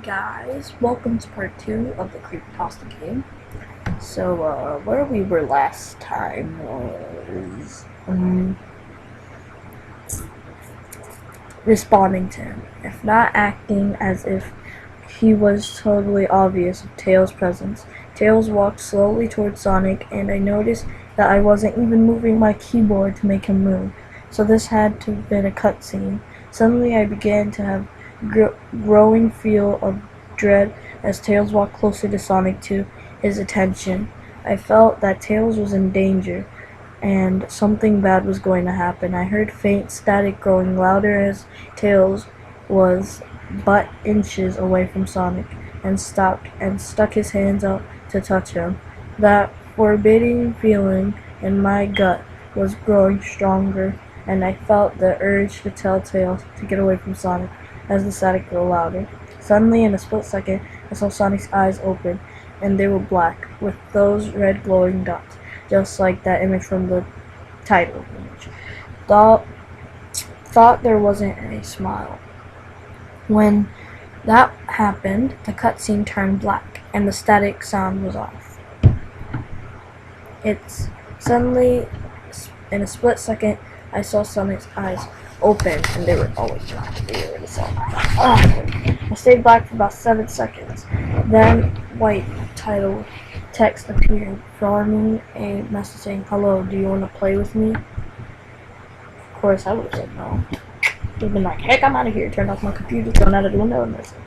guys, welcome to part 2 of the Creepypasta game. So, where we were last time was responding to him, if not acting as if he was totally obvious of Tails' presence. Tails walked slowly towards Sonic, and I noticed that I wasn't even moving my keyboard to make him move, so this had to have been a cutscene. Suddenly I began to have growing feel of dread as Tails walked closer to Sonic to his attention. I felt that Tails was in danger, and something bad was going to happen. I heard faint static growing louder as Tails was but inches away from Sonic and stopped and stuck his hands out to touch him. That forbidding feeling in my gut was growing stronger, and I felt the urge to tell Tails to get away from Sonic as the static grew louder. Suddenly, in a split second, I saw Sonic's eyes open, and they were black, with those red glowing dots, just like that image from the title image. Thought there wasn't a smile. When that happened, the cutscene turned black, and the static sound was off. It's suddenly, in a split second, I saw Sonic's eyes open, and they were always black. They already saw that. I stayed black for about 7 seconds. Then white title text appeared, forming a message saying, "Hello, do you want to play with me?" Of course, I would have said no. Would have been like, "Heck, I'm out of here." Turned off my computer, thrown out of the window, and listened.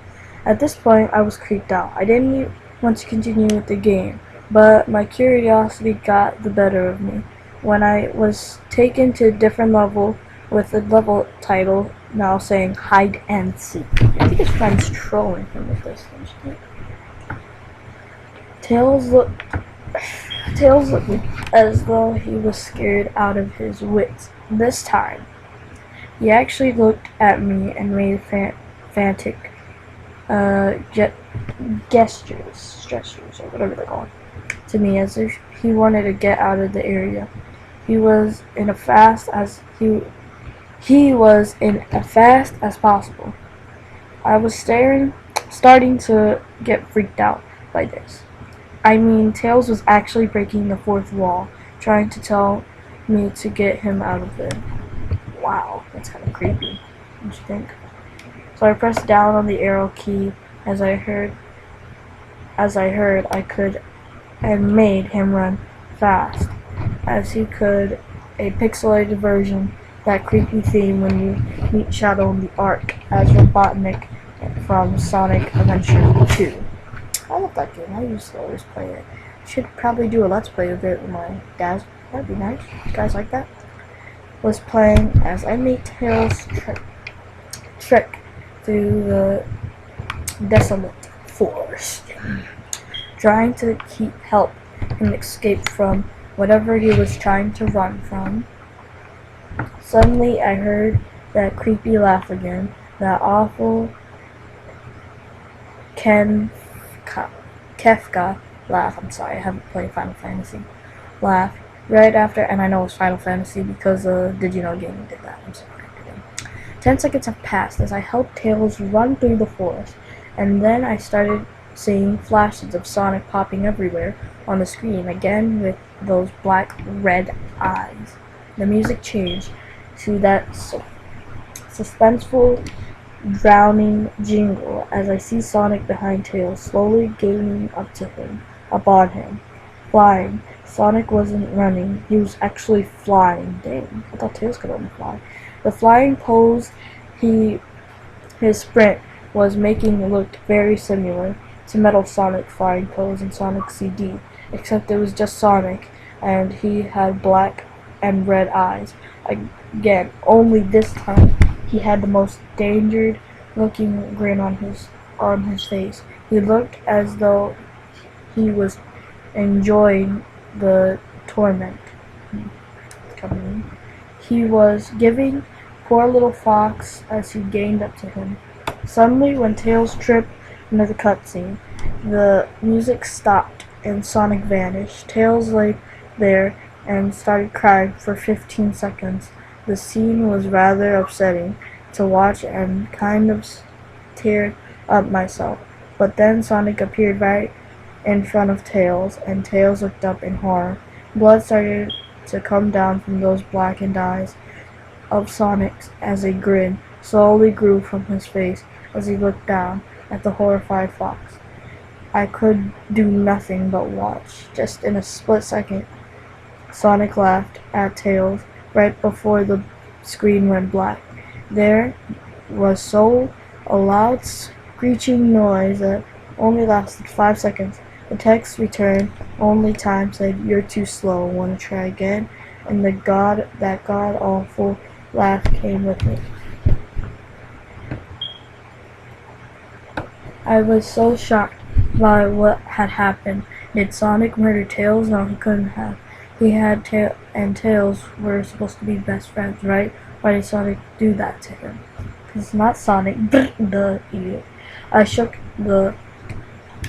At this point, I was creeped out. I didn't want to continue with the game, but my curiosity got the better of me. When I was taken to a different level with the level title now saying hide and seek. I think his friend's trolling him with this. Tails looked as though he was scared out of his wits. This time, he actually looked at me and made frantic gestures, or whatever they're called, to me as if he wanted to get out of the area. He was in as fast as possible. I was starting to get freaked out by this. I mean, Tails was actually breaking the fourth wall, trying to tell me to get him out of there. Wow, that's kind of creepy, don't you think? So I pressed down on the arrow key as I heard I could, and made him run fast as he could, a pixelated version, that creepy theme when you meet Shadow in the Ark as Robotnik from Sonic Adventure 2. I love that game. I used to always play it. Should probably do a let's play of it with my dad. That'd be nice. You guys like that? Was playing as I made Tails trek through the desolate forest, trying to help him escape from whatever he was trying to run from. Suddenly, I heard that creepy laugh again, that awful Kefka laugh. I'm sorry, I haven't played Final Fantasy. Laugh right after, and I know it's Final Fantasy because Did You Know Gaming did that. I'm sorry. 10 seconds have passed as I helped Tails run through the forest, and then I started seeing flashes of Sonic popping everywhere on the screen, again with those black red eyes. The music changed to that suspenseful, drowning jingle as I see Sonic behind Tails, slowly gaining upon him. Flying. Sonic wasn't running, he was actually flying. Dang, I thought Tails could only fly. The flying pose his sprint was making looked very similar to Metal Sonic flying pose in Sonic CD, except it was just Sonic, and he had black and red eyes. Again, only this time he had the most dangerous looking grin on his face. He looked as though he was enjoying the torment coming in. He was giving poor little Fox as he gained up to him. Suddenly, when Tails tripped into the cutscene, the music stopped and Sonic vanished. Tails lay there and started crying for 15 seconds. The scene was rather upsetting to watch and kind of teared up myself. But then Sonic appeared right in front of Tails, and Tails looked up in horror. Blood started to come down from those blackened eyes of Sonic's as a grin slowly grew from his face as he looked down at the horrified fox. I could do nothing but watch. Just in a split second, Sonic laughed at Tails right before the screen went black. There was so a loud screeching noise that only lasted 5 seconds. The text returned only time said, "You're too slow. Want to try again?" And that god awful laugh came with it. I was so shocked by what had happened. Did Sonic murder Tails? No, he couldn't have. He had and Tails were supposed to be best friends, right? Why did Sonic do that to him? Because it's not Sonic, the idiot. I shook the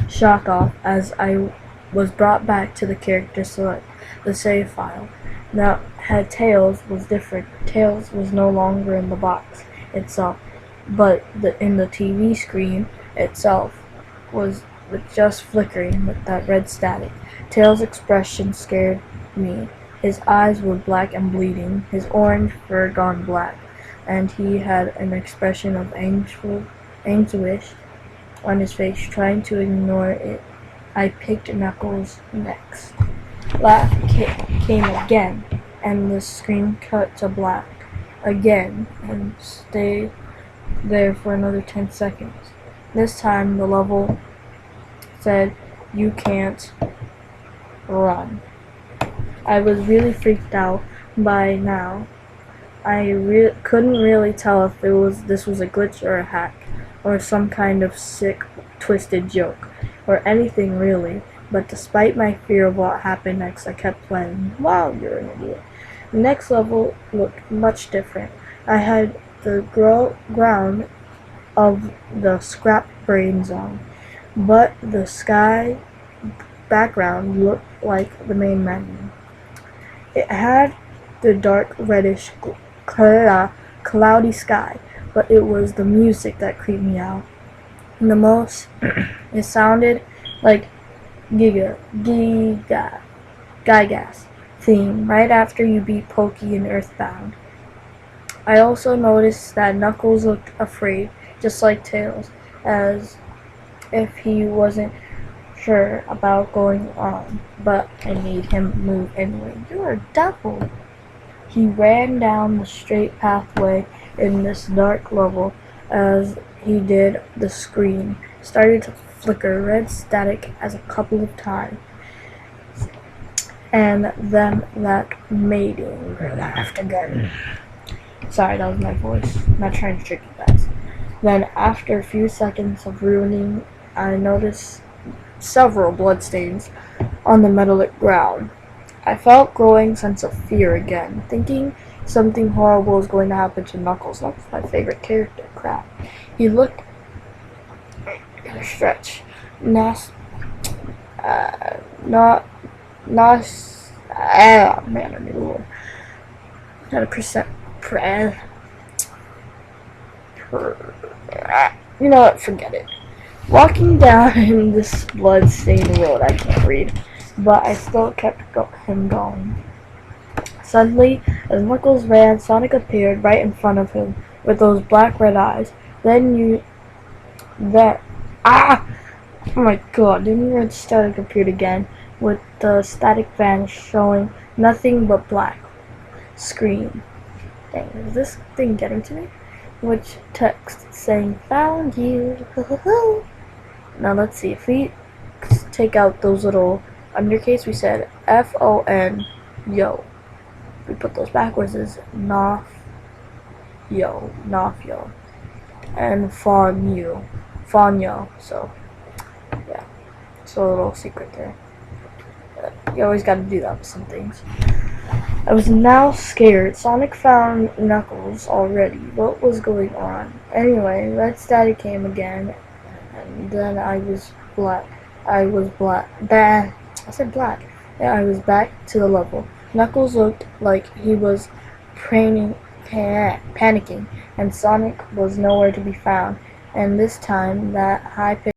shock off as I was brought back to the character select, the save file. Now, had Tails was different. Tails was no longer in the box itself, but in the TV screen itself was just flickering with that red static. Tails' expression scared me. His eyes were black and bleeding, his orange fur gone black, and he had an expression of anguish on his face, trying to ignore it. I picked Knuckles next. Laugh came again, and the screen cut to black again and stayed there for another 10 seconds. This time the level said, "You can't run." I was really freaked out by now. I couldn't really tell if this was a glitch or a hack, or some kind of sick, twisted joke, or anything really. But despite my fear of what happened next, I kept playing. Wow, you're an idiot. The next level looked much different. I had the ground of the scrap brain zone, but the sky background looked like the main menu. It had the dark reddish cloudy sky, but it was the music that creeped me out the most. It sounded like Gigas theme right after you beat Pokey in Earthbound. I also noticed that Knuckles looked afraid, just like Tails, as if he wasn't sure about going on, but I made him move anyway. "You're a devil." He ran down the straight pathway in this dark level. As he did, the screen started to flicker red static as a couple of times, and then that mating laughed again. Sorry, that was my voice. I'm not trying to trick you guys. Then, after a few seconds of ruining, I noticed several bloodstains on the metallic ground. I felt growing sense of fear again, thinking something horrible was going to happen to Knuckles. Knuckles is my favorite character. Crap. He looked stretch. Man, I need a word. Not a percent. You know what? Forget it. Walking down in this blood-stained road, I can't read, but I still kept him going. Suddenly, as Knuckles ran, Sonic appeared right in front of him with those black-red eyes. Oh my god, then red static appeared again, with the static vanish showing nothing but black screen. Dang, is this thing getting to me? Which text saying, "Found you." Now let's see, if we take out those little undercase, we said FON, yo. We put those backwards as Nof yo. And Fawn yo. So, yeah. So a little secret there. You always gotta do that with some things. I was now scared. Sonic found Knuckles already. What was going on? Anyway, red static came again, and then I was black. I said black. Yeah, I was back to the level. Knuckles looked like he was panicking, and Sonic was nowhere to be found. And this time, that high-pitched